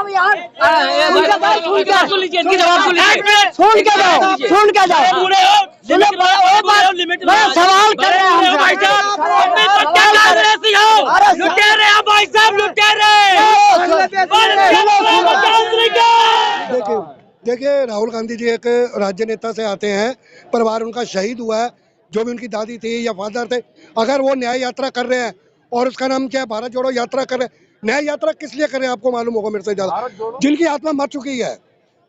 जाओ यार, सुन के जाओ, सुन के जाओ, सुन के जाओ। मैं सवाल कर रहे हैं देखिए राहुल गांधी जी एक राज्य नेता से आते हैं, परिवार उनका शहीद हुआ है, जो भी उनकी दादी थी या फादर थे। अगर वो न्याय यात्रा कर रहे हैं और उसका नाम क्या है, भारत जोड़ो यात्रा कर रहे हैं, न्याय यात्रा किस लिए कर रहे हैं आपको मालूम होगा मेरे से ज्यादा। जिनकी आत्मा मर चुकी है,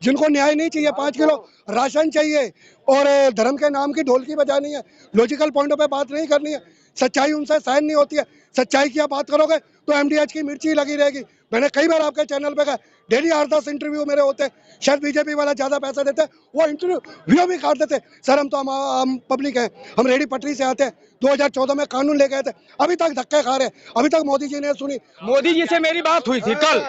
जिनको न्याय नहीं चाहिए, 5 किलो राशन चाहिए और धर्म के नाम की ढोलकी बजानी है, लॉजिकल पॉइंटों पे बात नहीं करनी है, सच्चाई उनसे सहन नहीं होती है। सच्चाई की आप बात करोगे तो एमडीएच की मिर्ची लगी रहेगी। मैंने कई बार आपके चैनल पे कहा, डेली 8-10 इंटरव्यू मेरे होते हैं। शायद बीजेपी वाला ज्यादा पैसा देते हैं, वो इंटरव्यू भी काट देते। सर हम तो हम पब्लिक हैं, हम रेडी पटरी से आते हैं। 2014 में कानून ले गए थे, अभी तक धक्के खा रहे हैं, अभी तक मोदी जी ने सुनी। मोदी जी से मेरी बात हुई थी कल,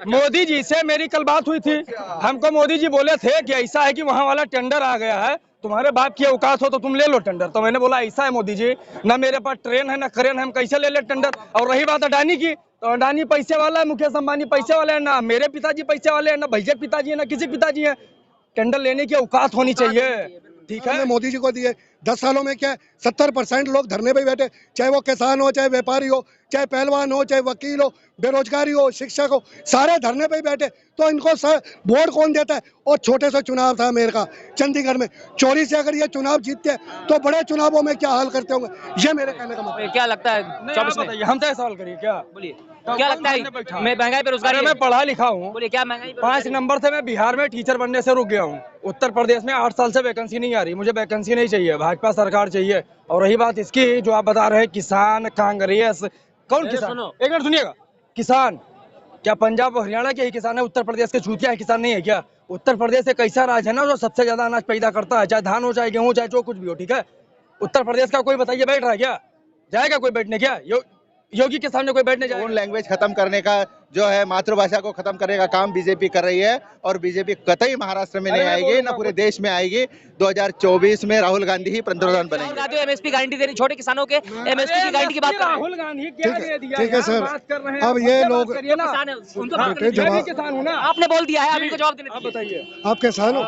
मोदी जी से मेरी कल बात हुई थी। हमको मोदी जी बोले थे कि ऐसा है कि वहाँ वाला टेंडर आ गया है, तुम्हारे बाप की औकात हो तो तुम ले लो टेंडर। तो मैंने बोला ऐसा है मोदी जी, ना मेरे पास ट्रेन है ना क्रेन है, हम कैसे ले ले टेंडर। और रही बात अडानी की, तो अडानी पैसे वाला है, मुकेश अंबानी पैसे वाले है, ना मेरे पिताजी पैसे वाले हैं, ना भैया पिताजी है, ना किसी पिताजी है। टेंडर लेने की औकात होनी चाहिए, ठीक है। मोदी जी को दिए 10 सालों में क्या 70% लोग धरने पे बैठे, चाहे वो किसान हो, चाहे व्यापारी हो, चाहे पहलवान हो, चाहे वकील हो, बेरोजगारी हो, शिक्षक हो, सारे धरने पे बैठे। तो इनको वोट कौन देता है। और छोटे से चुनाव था मेरे का चंडीगढ़ में, चोरी से अगर ये चुनाव जीतते हैं तो बड़े चुनावों में क्या हाल करते होंगे, ये मेरे कहने का मतलब। क्या लगता है 24 में हमसे सवाल करिए, क्या बोलिए, क्या लगता है मैं महंगाई बेरोजगारी? मैं पढ़ा लिखा हूँ, बोलिए क्या महंगाई? 5 नंबर से मैं बिहार में टीचर बनने से रुक गया हूँ। उत्तर प्रदेश में 8 साल से वैकेंसी नहीं आ रही, मुझे वैकेंसी नहीं चाहिए, भाजपा सरकार चाहिए। और रही बात इसकी जो आप बता रहे हैं किसान कांग्रेस, कौन किसान? एक मिनट सुनिएगा, किसान क्या पंजाब और हरियाणा के ही किसान है? उत्तर प्रदेश के चूतिया किसान नहीं है क्या? उत्तर प्रदेश एक ऐसा राज्य है ना जो सबसे ज्यादा अनाज पैदा करता है, चाहे धान हो, चाहे गेहूं, चाहे जो कुछ भी हो, ठीक है। उत्तर प्रदेश का कोई बताइए बैठ रहा है क्या? जाएगा कोई बैठने क्या? योगी के सामने कोई बैठने जाएगा? लैंग्वेज खत्म करने का जो है, मातृभाषा को खत्म करने का काम बीजेपी कर रही है। और बीजेपी कतई महाराष्ट्र में नहीं आएगी, ना पूरे देश में आएगी। 2024 में राहुल गांधी ही पंतप्रधान बनेंगे। एमएसपी गारंटी दे रही, छोटे किसानों के एमएसपी की गारंटी की बात कर रहे हैं। राहुल गांधी क्या दे दिया? ठीक है सर, अब ये लोग किसान हूँ ना, आपने बोल दिया है, आप इनको जवाब देने दीजिए। बताइए, आप किसान हो,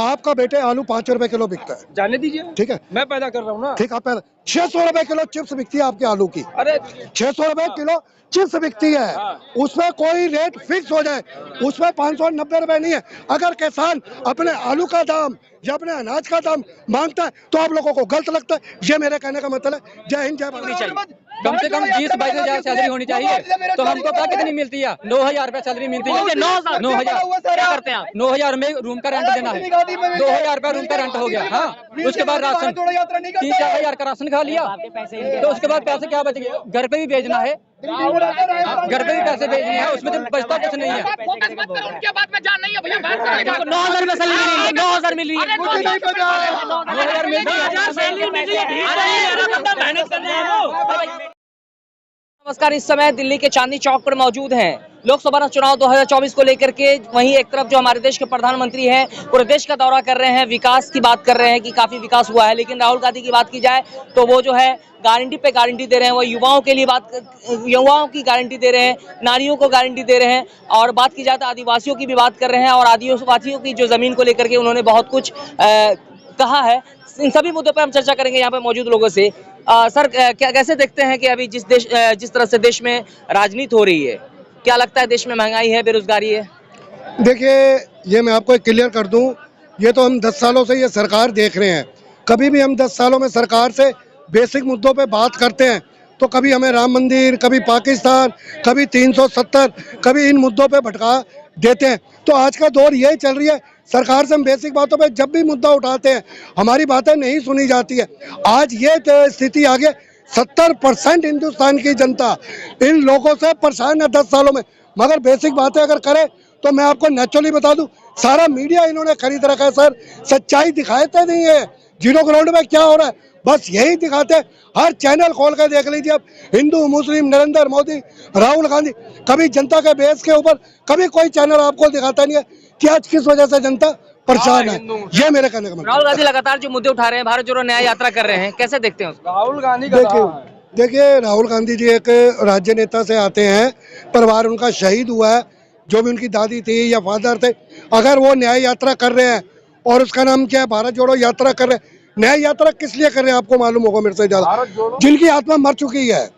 आपका बेटे आलू 5 रुपए किलो बिकता है, जाने दीजिए, ठीक है, मैं पैदा कर रहा हूँ ना। ठीक है। आप 600 रुपए किलो चिप्स बिकती है आपके आलू की, अरे 600 रुपए किलो चिप्स बिकती है, उसमें कोई रेट फिक्स हो जाए, उसमें 590 रुपए नहीं है। अगर किसान अपने आलू का दाम या अपने अनाज का दाम मांगता है तो आप लोगों को गलत लगता है, ये मेरे कहने का मतलब है। जय हिंद, जय भारत। कम से कम 20-22 हजार सैलरी होनी चाहिए, तो हमको क्या कितनी मिलती है? 9,000 रुपया सैलरी मिलती है। 9,000 क्या करते हैं आप? 9,000 में रूम का रेंट देना है, 2,000 रुपया रूम का रेंट हो गया। हाँ, उसके बाद राशन 3-4 हजार का राशन खा लिया, तो उसके बाद पैसे क्या बच गए? घर पे भी भेजना है, घर पे भी पैसे भेजने हैं, उसमें तो बचता कुछ नहीं है। 9,000 रुपये सैलरी मिल रही है, 9,000 मिल रही है, 9,000 मिलती है। नमस्कार, इस समय दिल्ली के चांदनी चौक पर मौजूद हैं। लोकसभा चुनाव 2024 को लेकर के वहीं एक तरफ जो हमारे देश के प्रधानमंत्री हैं पूरे देश का दौरा कर रहे हैं, विकास की बात कर रहे हैं कि काफी विकास हुआ है। लेकिन राहुल गांधी की बात की जाए तो वो जो है गारंटी पे गारंटी दे रहे हैं, वो युवाओं के लिए युवाओं की गारंटी दे रहे हैं, नारियों को गारंटी दे रहे हैं। और बात की जाए तो आदिवासियों की भी बात कर रहे हैं, और आदिवासियों की जो जमीन को लेकर के उन्होंने बहुत कुछ कहा है। इन सभी मुद्दों पर हम चर्चा करेंगे यहाँ पे मौजूद लोगों से। सर, क्या कैसे देखते हैं कि अभी जिस तरह से देश में राजनीति हो रही है, क्या लगता है देश में महंगाई है, बेरोजगारी है? देखिए, ये मैं आपको क्लियर कर दूं, ये तो हम 10 सालों से ये सरकार देख रहे हैं। कभी भी हम 10 सालों में सरकार से बेसिक मुद्दों पे बात करते हैं तो कभी हमें राम मंदिर, कभी पाकिस्तान, कभी 370, कभी इन मुद्दों पे भटका देते हैं। तो आज का दौर यही चल रही है, सरकार से हम बेसिक बातों पे जब भी मुद्दा उठाते हैं हमारी बातें नहीं सुनी जाती है। आज ये स्थिति आ गई, 70% हिंदुस्तान की जनता इन लोगों से परेशान है 10 सालों में। मगर बेसिक बातें अगर करें तो मैं आपको नेचुरली बता दूं, सारा मीडिया इन्होंने खरीद रखा है सर। सच्चाई दिखाते नहीं है, 0 ग्राउंड में क्या हो रहा है बस यही दिखाते हैं। हर चैनल खोल कर देख लीजिए, अब हिंदू मुस्लिम, नरेंद्र मोदी, राहुल गांधी, कभी जनता के बेस के ऊपर कभी कोई चैनल आपको दिखाता नहीं है कि आज किस वजह से जनता परेशान है। ये मेरे कहने का मतलब। राहुल गांधी लगातार जो मुद्दे उठा रहे हैं, भारत जोड़ो न्याय यात्रा कर रहे हैं, कैसे देखते हैं उसको? राहुल गांधी का देखिए राहुल गांधी जी एक राज्य नेता से आते हैं, परिवार उनका शहीद हुआ है, जो भी उनकी दादी थी या फादर थे, अगर वो न्याय यात्रा कर रहे हैं और उसका नाम क्या है, भारत जोड़ो यात्रा कर रहे हैं। न्याय यात्रा किस लिए कर रहे हैं आपको मालूम होगा मेरे से ज्यादा, जिनकी आत्मा मर चुकी है,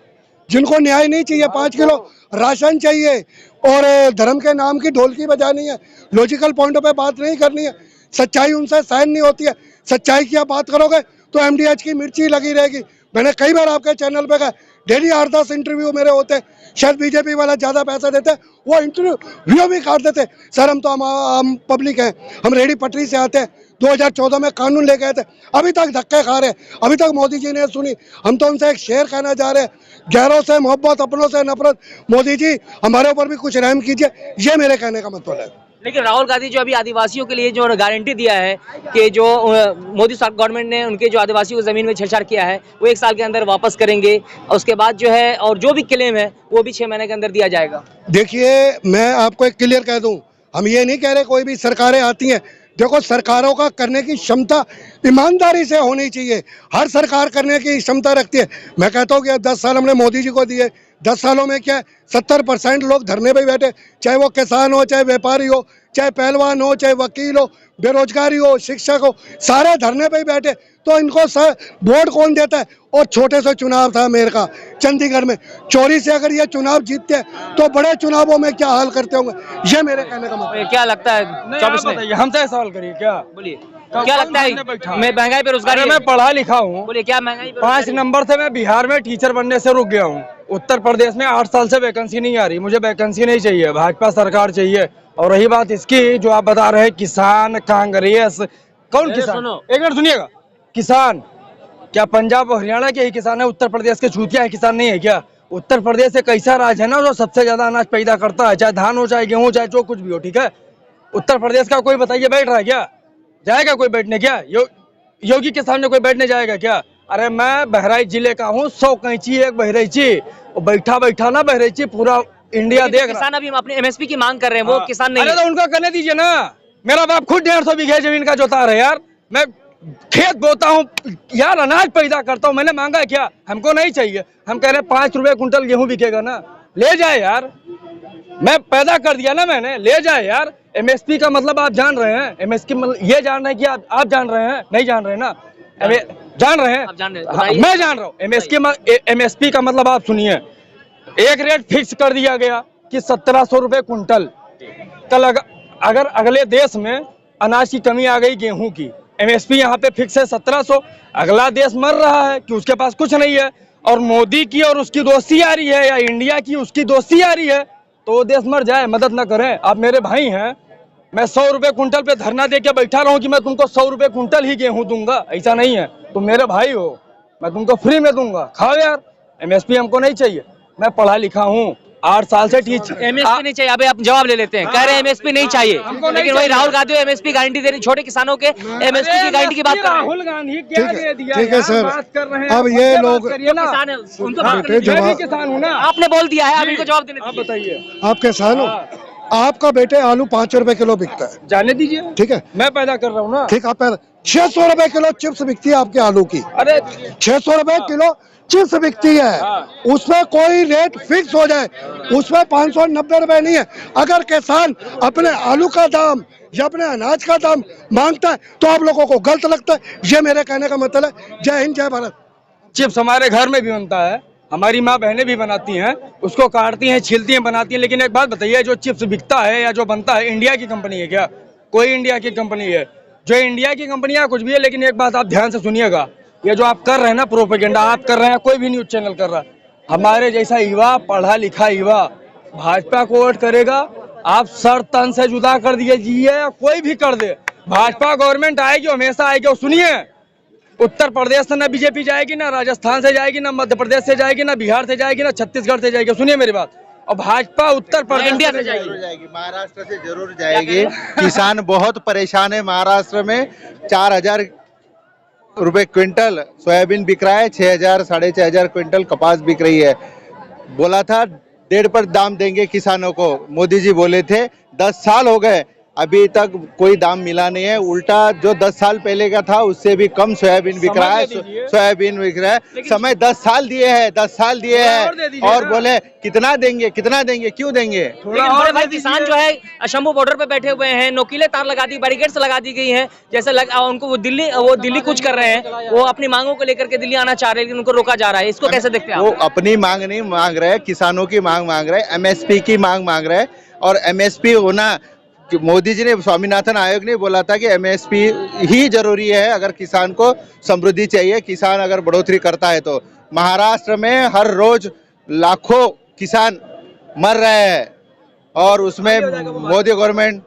जिनको न्याय नहीं चाहिए, 5 किलो राशन चाहिए और धर्म के नाम की ढोलकी बजानी है, लॉजिकल पॉइंटों पे बात नहीं करनी है, सच्चाई उनसे सहन नहीं होती है। सच्चाई की आप बात करोगे तो एमडीएच की मिर्ची लगी रहेगी। मैंने कई बार आपके चैनल पे कहा, डेली 8-10 इंटरव्यू मेरे होते हैं, शायद बीजेपी वाला ज़्यादा पैसा देते, वो इंटरव्यू भी काट देते। सर हम तो हम पब्लिक हैं, हम रेडी पटरी से आते हैं, 2014 में कानून ले गए थे, अभी तक धक्के खा रहे हैं, अभी तक मोदी जी ने सुनी। हम तो उनसे एक शेर कहना चाह रहे हैं, गैरों से मोहब्बत, अपनों से नफरत। मोदी जी हमारे ऊपर भी कुछ रहम कीजिए, ये मेरे कहने का मतलब है। लेकिन राहुल गांधी जो अभी आदिवासियों के लिए जो गारंटी दिया है कि जो मोदी गवर्नमेंट ने उनके जो आदिवासियों की जमीन में छेड़छाड़ किया है वो 1 साल के अंदर वापस करेंगे, और उसके बाद जो है और जो भी क्लेम है वो भी 6 महीने के अंदर दिया जाएगा। देखिए मैं आपको एक क्लियर कह दूं, हम ये नहीं कह रहे कोई भी सरकारें आती हैं, देखो सरकारों का करने की क्षमता ईमानदारी से होनी चाहिए। हर सरकार करने की क्षमता रखती है। मैं कहता हूँ कि 10 साल हमने मोदी जी को दिए, 10 सालों में क्या 70% लोग धरने पे ही बैठे, चाहे वो किसान हो, चाहे व्यापारी हो, चाहे पहलवान हो, चाहे वकील हो, बेरोजगारी हो, शिक्षक हो, सारे धरने पे ही बैठे। तो इनको वोट कौन देता है? और छोटे से चुनाव था मेयर का चंडीगढ़ में, चोरी से अगर ये चुनाव जीतते हैं तो बड़े चुनावों में क्या हाल करते होंगे, ये मेरे कहने का मतलब। क्या लगता है हमसे सवाल करिए, क्या बोलिए क्या लगता है? मैं महंगाई बेरोजगारी, मैं पढ़ा लिखा हूँ, बोलिए क्या महंगाई 5 नंबर से मैं बिहार में टीचर बनने से रुक गया हूँ। उत्तर प्रदेश में 8 साल से वैकेंसी नहीं आ रही, मुझे वैकेंसी नहीं चाहिए, भाजपा सरकार चाहिए। और रही बात इसकी जो आप बता रहे हैं किसान, कांग्रेस, कौन किसान? एक मिनट सुनिएगा, किसान क्या पंजाब और हरियाणा के ही किसान है? उत्तर प्रदेश के छूतिया है किसान नहीं है क्या? उत्तर प्रदेश एक ऐसा राज्य है ना जो सबसे ज्यादा अनाज पैदा करता है, चाहे धान हो, चाहे गेहूं, चाहे जो कुछ भी हो, ठीक है? उत्तर प्रदेश का कोई बताइए बैठ रहा है क्या? जाएगा कोई बैठने क्या? योगी के सामने कोई बैठने जाएगा क्या? अरे मैं बहराइच जिले का हूँ, 100 कैंची एक बहराइची, बैठा बैठा ना बहराइची पूरा इंडिया देख रहा। किसान अभी अपने एमएसपी की मांग कर रहे हैं, वो किसान नहीं। अरे तो उनका करने दीजिए ना। मेरा बाप खुद 150 बीघे जमीन का जोता है यार, मैं खेत बोता हूँ यार, अनाज पैदा करता हूँ, मैंने मांगा क्या? हमको नहीं चाहिए, हम कह रहे 5 रुपए कुंटल गेहूं बिकेगा ना, ले जाए यार, मैं पैदा कर दिया ना मैंने, ले जाए यार। एमएसपी का मतलब आप जान रहे हैं? एमएसपी मतलब ये जान रहे हैं कि आप जान रहे हैं? नहीं जान रहे ना? जान रहे हैं? हाँ, मैं जान रहा हूँ। एमएसपी का मतलब आप सुनिए, एक रेट फिक्स कर दिया गया कि 1700 रुपए कुंटल। कल अगर अगले देश में अनाज की कमी आ गई गेहूं की, एमएसपी यहाँ पे फिक्स है 1700, अगला देश मर रहा है कि उसके पास कुछ नहीं है, और मोदी की और उसकी दोस्ती आ रही है, या इंडिया की उसकी दोस्ती आ रही है, तो वो देश मर जाए, मदद न करें। आप मेरे भाई हैं, मैं 100 रुपए कुंटल पे धरना दे के बैठा रहूं कि मैं तुमको 100 रुपए कुंटल ही गेहूं दूंगा, ऐसा नहीं है। तुम मेरे भाई हो, मैं तुमको फ्री में दूंगा, खाओ यार। एमएसपी हमको नहीं चाहिए, मैं पढ़ा लिखा हूँ, 8 साल से टीचर। एमएसपी नहीं चाहिए, अबे आप जवाब ले लेते हैं, कह रहे हैं एमएसपी नहीं चाहिए, लेकिन वही राहुल गांधी एमएसपी गारंटी दे रही, छोटे किसानों के एमएसपी की गारंटी की बात कर रहे हैं। राहुल गांधी क्या दे दिया? ठीक है सर, अब ये लोग किसान है, उनको किसान हूँ ना, आपने बोल दिया है, अब इनको जवाब देने दीजिए। बताइए, आप किसान हो, आपका बेटे आलू 5 रुपए किलो बिकता है, जाने दीजिए, ठीक है, मैं पैदा कर रहा हूँ ना। ठीक, आप 600 रुपए किलो चिप्स बिकती है आपके आलू की, अरे 600 रुपए किलो चिप्स बिकती है, उसमें कोई रेट फिक्स हो जाए, उसमें 590 रुपए नहीं है। अगर किसान अपने आलू का दाम या अपने अनाज का दाम मांगता है तो आप लोगों को गलत लगता है, ये मेरे कहने का मतलब है। जय हिंद, जय भारत। चिप्स हमारे घर में भी बनता है, हमारी माँ बहनें भी बनाती हैं, उसको काटती हैं, छीलती हैं, बनाती हैं। लेकिन एक बात बताइए, जो चिप्स बिकता है या जो बनता है, इंडिया की कंपनी है क्या? कोई इंडिया की कंपनी है? जो इंडिया की कंपनी है कुछ भी है, लेकिन एक बात आप ध्यान से सुनिएगा, ये जो आप कर रहे हैं ना प्रोपेगेंडा, आप कर रहे हैं, कोई भी न्यूज चैनल कर रहा है, हमारे जैसा युवा, पढ़ा लिखा युवा भाजपा को वोट करेगा, आप सर तन से जुदा कर दीजिए, या कोई भी कर दे, भाजपा गवर्नमेंट आएगी, हमेशा आएगी। और सुनिए, उत्तर प्रदेश से ना बीजेपी जाएगी, ना राजस्थान से जाएगी, ना मध्य प्रदेश से जाएगी, ना बिहार से जाएगी, ना छत्तीसगढ़ से जाएगी। सुनिए मेरी बात, और भाजपा उत्तर प्रदेश से जाएगी, महाराष्ट्र से जरूर जाएगी। किसान बहुत परेशान है महाराष्ट्र में, 4000 रुपए क्विंटल सोयाबीन बिक रहा है, 6000 साढ़े 6000 क्विंटल कपास बिक रही है। बोला था 1.5 पर दाम देंगे किसानों को, मोदी जी बोले थे, 10 साल हो गए, अभी तक कोई दाम मिला नहीं है। उल्टा जो 10 साल पहले का था उससे भी कम सोयाबीन बिक रहा है। सोयाबीन बिक रहा है। समय 10 साल दिए हैं, 10 साल दिए हैं और बोले कितना देंगे, कितना देंगे, क्यों देंगे। लेकिन बड़े भाई किसान जो है शंभू बॉर्डर पे बैठे हुए हैं, नोकीले तार लगा दी, बैरिकेड्स लगा दी गई हैं, जैसे उनको वो दिल्ली कूच कर रहे हैं, वो अपनी मांगों को लेकर के दिल्ली आना चाह रहे हैं लेकिन उनको रोका जा रहा है। इसको कैसे देखते हैं वो आप? अपनी मांग नहीं मांग रहे, किसानों की मांग मांग रहे, एमएसपी की मांग मांग रहे। और एमएसपी होना, मोदी जी ने, स्वामीनाथन आयोग ने बोला था कि एमएसपी ही जरूरी है अगर किसान को समृद्धि चाहिए, किसान अगर बढ़ोतरी करता है तो। महाराष्ट्र में हर रोज लाखों किसान मर रहे हैं और उसमें मोदी गवर्नमेंट।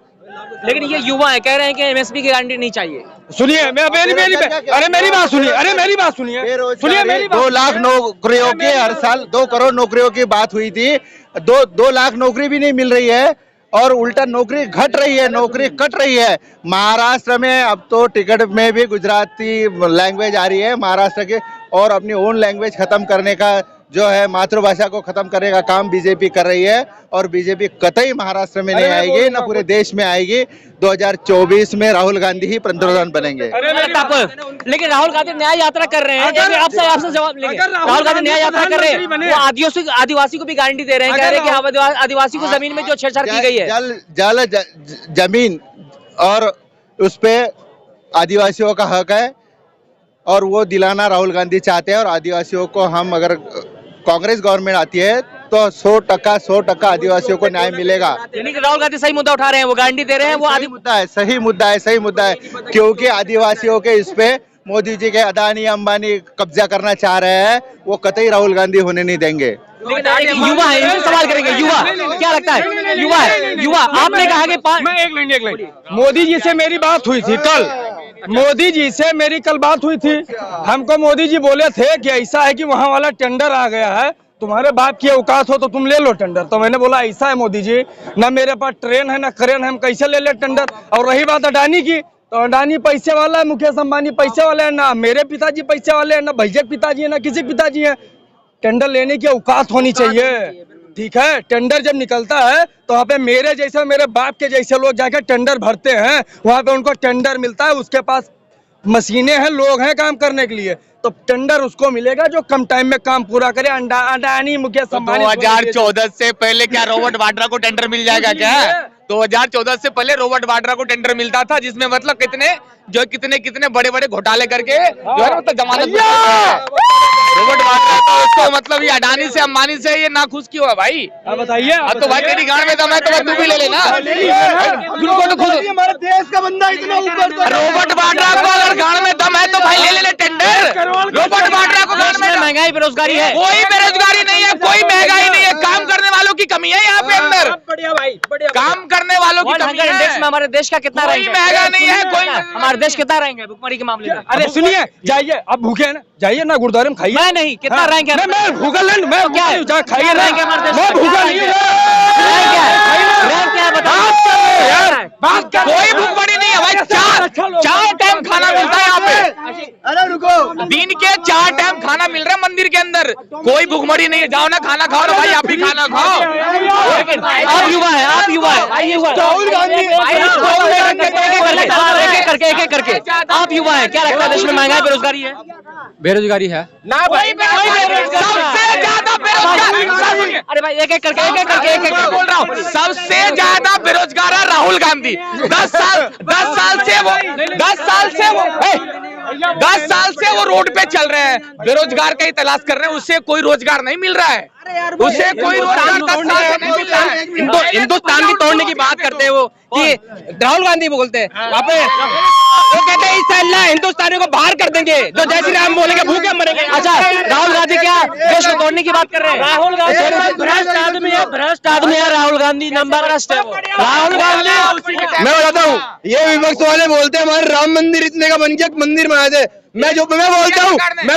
लेकिन ये युवा है, कह रहे हैं कि एमएसपी की गारंटी नहीं चाहिए। सुनिए, अरे मेरी बात सुनिए, अरे मेरी बात सुनिए, सुनिए मेरी बात। 2 लाख नौकरियों की हर साल 2 करोड़ नौकरियों की बात हुई थी। 2 लाख नौकरी भी नहीं मिल रही है और उल्टा नौकरी घट रही है, नौकरी कट रही है। महाराष्ट्र में अब तो टिकट में भी गुजराती लैंग्वेज आ रही है महाराष्ट्र के, और अपनी ओन लैंग्वेज खत्म करने का जो है, मातृभाषा को खत्म करने का काम बीजेपी कर रही है। और बीजेपी कतई महाराष्ट्र में नहीं आएगी, ना पूरे देश में आएगी। 2024 में राहुल गांधी ही पंतप्रधान बनेंगे। लेकिन राहुल गांधी न्याय यात्रा कर रहे हैं, आपसे जवाब लेंगे। राहुल गांधी न्याय यात्रा कर रहे हैं, वो आदिवासी को भी गारंटी दे रहे हैं, कह रहे हैं कि आदिवासी को जमीन में जो छेड़छाड़ की गई है, जमीन और उस पे आदिवासियों का हक है और वो दिलाना राहुल गांधी चाहते हैं। और आदिवासियों को, हम अगर कांग्रेस गवर्नमेंट आती है तो 100% आदिवासियों को न्याय मिलेगा। यानी कि राहुल गांधी सही मुद्दा उठा रहे हैं, वो गारंटी दे रहे हैं, वो मुद्दा है, सही मुद्दा है, सही मुद्दा है। क्योंकि आदिवासियों के इस पे मोदी जी के अदानी अंबानी कब्जा करना चाह रहे हैं, वो कतई राहुल गांधी होने नहीं देंगे। लेकिन युवा है, इनसे सवाल करेंगे। युवा क्या लगता है? युवा है, युवा। आपने कहा कि एक लाइन मोदी जी से मेरी बात हुई थी कल, मोदी जी से मेरी कल बात हुई थी। हमको मोदी जी बोले थे कि ऐसा है कि वहाँ वाला टेंडर आ गया है, तुम्हारे बाप की औकात हो तो तुम ले लो टेंडर। तो मैंने बोला ऐसा है मोदी जी, ना मेरे पास ट्रेन है ना क्रेन है, हम कैसे ले ले टेंडर। और रही बात अडानी की, तो अडानी पैसे वाला है, मुकेश अंबानी पैसे वाले है, ना मेरे पिताजी पैसे वाले हैं, ना भैया पिताजी है, ना किसी पिताजी है। टेंडर लेने की औकात होनी चाहिए, ठीक है। टेंडर जब निकलता है तो वहाँ पे मेरे जैसे, मेरे बाप के जैसे लोग जाके टेंडर भरते हैं, वहाँ पे उनको टेंडर मिलता है, उसके पास मशीनें हैं, लोग हैं काम करने के लिए, तो टेंडर उसको मिलेगा जो कम टाइम में काम पूरा करे। अडानी, मुकेश अंबानी। 2014 से पहले क्या रॉबर्ट वाड्रा को टेंडर मिल जाएगा क्या? 2014 से पहले रॉबर्ट वाड्रा को टेंडर मिलता था, जिसमें मतलब कितने बड़े घोटाले करके जो है मतलब जमानत रॉबर्ट वाड्रा, तो उसको मतलब ये अडानी से अंबानी से ये नाखुश क्यों है भाई? बताइए। तो भाई तेरी गाड़ में दम है तो तू भी ले लेना। हमारे देश का बंदा इतना ऊपर, रॉबर्ट वाड्रा को अगर गाड़ में दम है तो भाई ले ले टेंडर। रॉबर्ट वाड्रा को गाड़ में महंगाई बेरोजगारी है, कोई बेरोजगारी नहीं है, कोई महंगाई नहीं है, काम करने वालों की कमी है यहाँ पे अंदर। बढ़िया भाई, बढ़िया काम करने वालों की कमी है। इंडेक्स में हमारे देश का कितना कोई रैंक है? महंगा नहीं है, कोई हमारे देश कितना रैंक है भुखमरी के मामले में? अरे सुनिए, जाइए, अब भूखे हैं ना, जाइए ना गुरुद्वारे में खाइए। मैं नहीं, कितना रैंक है? मैं भूखा नहीं, मैं क्या है? खाइए रैंक है हमारे देश मैं का? भूखा नहीं रैंक क्या है? रैंक क्या है बताओ यार, बात कर। कोई भूखमरी नहीं है भाई। चार टाइम खाना मिलता है यहाँ पे। अरे रुको, दिन के 4 टाइम खाना मिल रहा है मंदिर के अंदर, कोई भूखमरी नहीं है। जाओ ना खाना खाओ ना भाई, आप भी खाना खाओ। लेकिन आप युवा है, आप युवा है, आइए युवा। राहुल गांधी एक एक करके आप युवा है, क्या लगता है देश में महंगाई बेरोजगारी है? बेरोजगारी है ना भाई, सबसे ज्यादा बेरोजगार, अरे भाई एक एक करके बोल रहा हूँ, सबसे ज्यादा बेरोजगार है राहुल गांधी। 10 साल से वो रोड पे चल रहे हैं, बेरोजगार का ही तलाश कर रहे हैं, उससे कोई रोजगार नहीं मिल रहा है, उसे कोई रोजगार 10 साल से नहीं मिल रहा है। हिंदुस्तान की तोड़ने की बात करते हैं वो, कि राहुल गांधी बोलते हैं वहाँ पे, वो कहते हैं इंशाअल्लाह हिंदुस्तानियों को बाहर कर देंगे, जो जय श्री राम बोलेंगे भूखे मरेंगे। अच्छा, राहुल गांधी क्या देश को तोड़ने की बात कर रहे हैं? राहुल गांधी भ्रष्ट आदमी है, राहुल गांधी नंबर भ्रष्ट है वो। राहुल गांधी, मैं बताता हूँ, ये विपक्ष वाले बोलते हैं हमारे राम मंदिर इतने का बन गया, मंदिर बनाए थे। मैं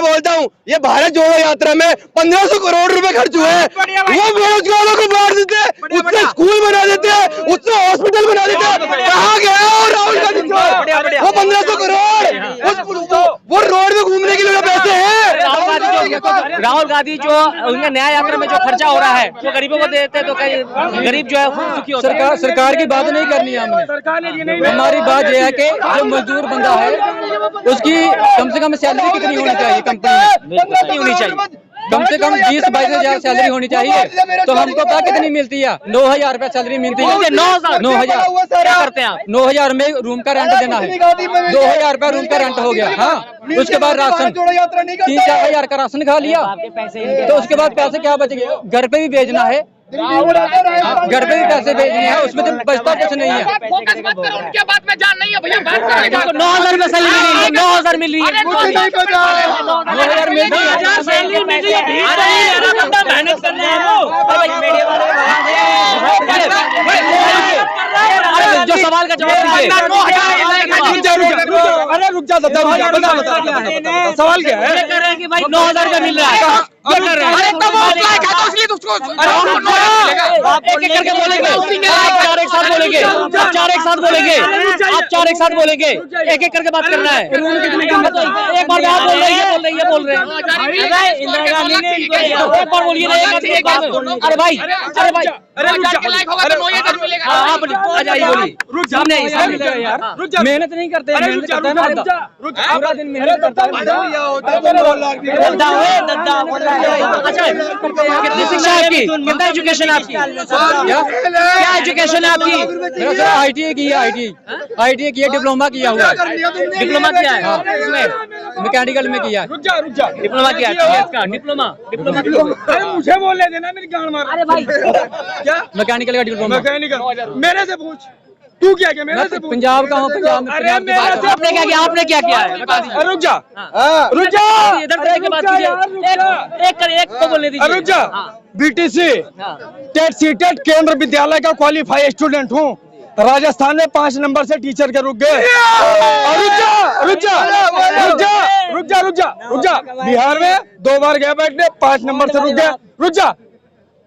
बोलता हूँ ये भारत जोड़ो यात्रा में 1500 करोड़ रुपए खर्च हुए हैं, वो बेरोजगारों को बांट देते, उससे स्कूल बना देते, उससे हॉस्पिटल बना देते। कहाँ गया वो राहुल गांधी? वो 1500 करोड़ वो रोड में घूमने के लिए पैसे हैं। राहुल गांधी जो उनके न्याय यात्रा में जो खर्चा हो रहा है वो गरीबों को देते हैं तो कई गरीब जो है खूब सुखी होता है। सरकार की बात नहीं करनी है हमने। हमारी बात यह है कि जो मजदूर बंदा है उसकी कम से कम सैलरी कितनी होनी चाहिए कंपनी में? कितनी होनी चाहिए? कम से कम 20-22 हजार सैलरी होनी चाहिए। तो हमको पता कितनी मिलती है? 9,000 रुपया सैलरी मिलती है। 9,000 क्या करते हैं आप? 9,000 में रूम का रेंट देना है। 2,000 रुपया रूम का रेंट हो गया। हाँ, उसके बाद राशन 3-4 हजार का राशन खा लिया तो उसके बाद पैसे क्या बच गए? घर पे भी भेजना है, घर पे भी पैसे भेजने हैं, उसमें तो बचता कुछ नहीं है। फोकस मत करो, उनके बात में जान नहीं है भैया, बात करेगा। 9,000 में सैलरी मिल रही है, 9,000 मिल रही है, 9,000 मिल रही है, सैलरी मिल रही है। अरे मेरा बंदा मेहनत करने है वो। जो सवाल का जवाब दीजिए। अरे रुक जा, बता सवाल क्या है? ये कह रहे हैं कि भाई 9,000 का मिल रहा है। ये कर रहे हैं। अरे तब वो अप्लाई किया तो इसलिए उसको आप एक एक करके बोलेंगे, आप चार एक साथ बोलेंगे, आप चार एक साथ बोलेंगे, आप चार एक साथ बोलेंगे, एक एक करके बात करना है। एक बार आप बोल रहे हैं, ये बोल रहे हैं। इंदिरा गांधी ने एक बार बोलिए ना, एक बार। अरे भाई, अरे भाई, लायक होगा तो 9,000 मिलेगा। आप आ जाइए, बोलिए। सामने मेहनत नहीं करते, मेहनत करता है ना बंदा, पूरा दिन मेहनत करता है। अच्छा, कितनी शिक्षा है आपकी? कितना एजुकेशन है आपकी? क्या एजुकेशन है आपकी? मेरा सर ITI की है, ITI की है, डिप्लोमा किया हुआ है। डिप्लोमा किया है इसमें? मैकेनिकल में किया है। रुक जा डिप्लोमा किया है, TS का डिप्लोमा। अरे मुझे बोलने देना, मेरी गांड मार। अरे भाई, क्या मैकेनिकल का डिप्लोमा। मैकेनिकल? मेरे से पूछ, तू क्या क्या? मेरे से पूछ। पंजाब का हूँ, पंजाब में। अरे मेरे से आपने क्या किया? आपने क्या किया है? बता दीजिए। रुक जा, रुक जा, इधर से एक बात कीजिए, एक को बोलने दीजिए। रुक जा। BTC टेट सीटेट केंद्र विद्यालय का क्वालिफाई स्टूडेंट हूँ। राजस्थान में 5 नंबर से टीचर के रुक गए। रुक जा। बिहार में 2 बार गया बैठने, 5 नंबर से रुक गया। रुक जा,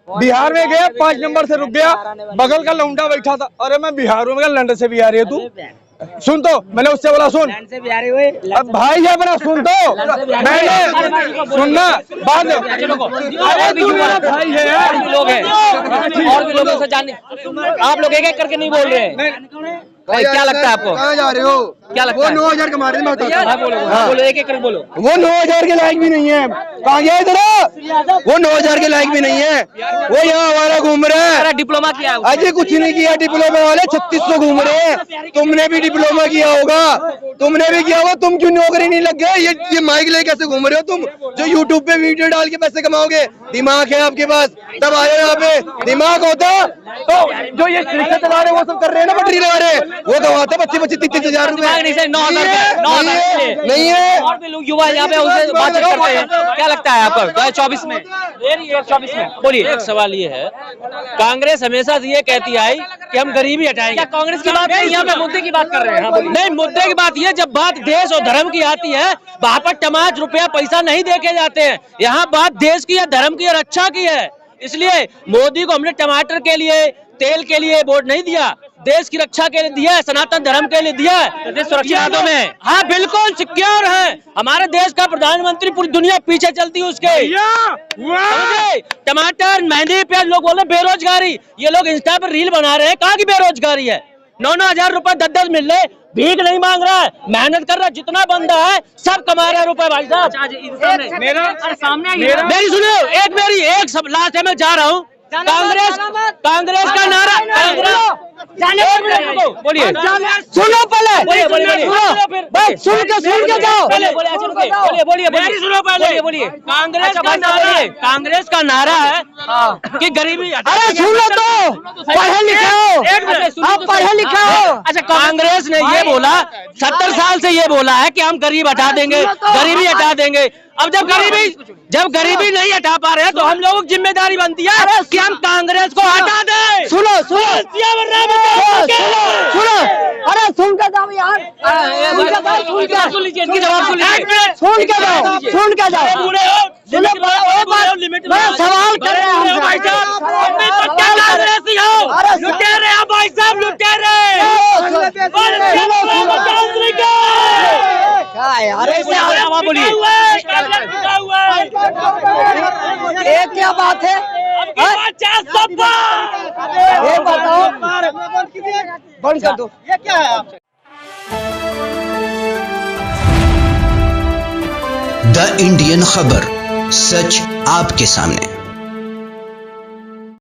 बिहार में गया, 5 नंबर से रुक गया। बगल का लौंडा बैठा था, अरे मैं बिहार में, लंदन से भी आ रही है तू। सुन तो, मैंने उससे बोला सुन, अब भाई है अपना, सुन तो मैंने सुनना बाद में। अरे तू मेरा भाई है यार, लोग हैं और भी लोगों से जानने, आप लोग एक एक करके नहीं बोल रहे हैं। भाई क्या लगता है आपको? कहाँ जा रहे हो? क्या लगता है? वो 9,000 कमा रहे हैं। हाँ, बोलो, एक एक करके बोलो। वो 9,000 के लायक भी नहीं है। कहाँ गया इधर? वो 9,000 के लायक भी नहीं है। वो यहाँ हमारा घूम रहे हैं। अरे डिप्लोमा किया है। अजय कुछ नहीं किया, डिप्लोमा वाले 3600 घूम रहे हैं। तुमने भी डिप्लोमा किया होगा, तुमने भी किया होगा। तुम क्यों नौकरी नहीं लग गए? ये माइक ले कैसे घूम रहे हो तुम, जो यूट्यूब पे वीडियो डाल के पैसे कमाओगे? दिमाग है आपके पास तब आए यहाँ पे। दिमाग होता तो जो ये रिक्शा चला रहे वो सब कर रहे हैं ना, पटरी लगा रहे हैं, वो कमाते 25-30 हजार रुपए। नहीं है, 9,000 नहीं है। और भी लोग युवा यहाँ पे उनसे बातचीत करते हैं। क्या लगता है आपको 2024 में? 2024 में बोलिए। एक सवाल ये है, कांग्रेस हमेशा से ये कहती आई कि हम गरीबी हटाएंगे। क्या कांग्रेस की बात नहीं, यहाँ पे मुद्दे की बात कर रहे हैं? हाँ, बोलिए। नहीं, मुद्दे की बात ये, जब बात देश और धर्म की आती है, वहाँ पर टमाच रुपया पैसा नहीं देखे जाते हैं। यहाँ बात देश की है, धर्म की है, रक्षा की है। इसलिए मोदी को हमने टमाटर के लिए, तेल के लिए वोट नहीं दिया, देश की रक्षा के लिए दिया है, सनातन धर्म के लिए दिया है। देश सुरक्षा में, हाँ बिल्कुल सिक्योर है। हमारे देश का प्रधानमंत्री, पूरी दुनिया पीछे चलती है उसके। समझे? टमाटर, मेहंदी, प्याज, लोग बोल रहे बेरोजगारी। ये लोग इंस्टा पर रील बना रहे हैं, कहाँ की बेरोजगारी है? 9,000 रुपए 10 मिल रहे, भीख नहीं मांग रहा है, मेहनत कर रहा है। जितना बंदा है सब कमा रहा है रुपए भाई साहब। मेरी सुनो, एक सब लास्ट है, मैं जा रहा हूँ। कांग्रेस का नारा, बोलिए, सुनो पहले, भाई सुन के जाओ। बोलिए। कांग्रेस का नारा है कि गरीबी। अरे सुन लो तो, पढ़े लिखे हो, आप पढ़े लिखे हो। अच्छा, कांग्रेस ने ये बोला, 70 साल से ये बोला है कि हम गरीब हटा देंगे, गरीबी हटा देंगे। अब जब गरीबी नहीं हटा पा रहे हैं तो हम लोगों की जिम्मेदारी बनती है कि हम कांग्रेस को हटा दें। सुनो, अरे सुन के जाओ यार, इनकी जवाब सुन के जाओ। मैं सवाल कर रहा हूँ भाई साहब, लुटेरे हैं भाई साहब, लुटेरे। है यार, ऐसे आवाज बोलिए। ये क्या बात है? ये बताओ, बंद कर दो। ये क्या है? द इंडियन खबर, सच आपके सामने।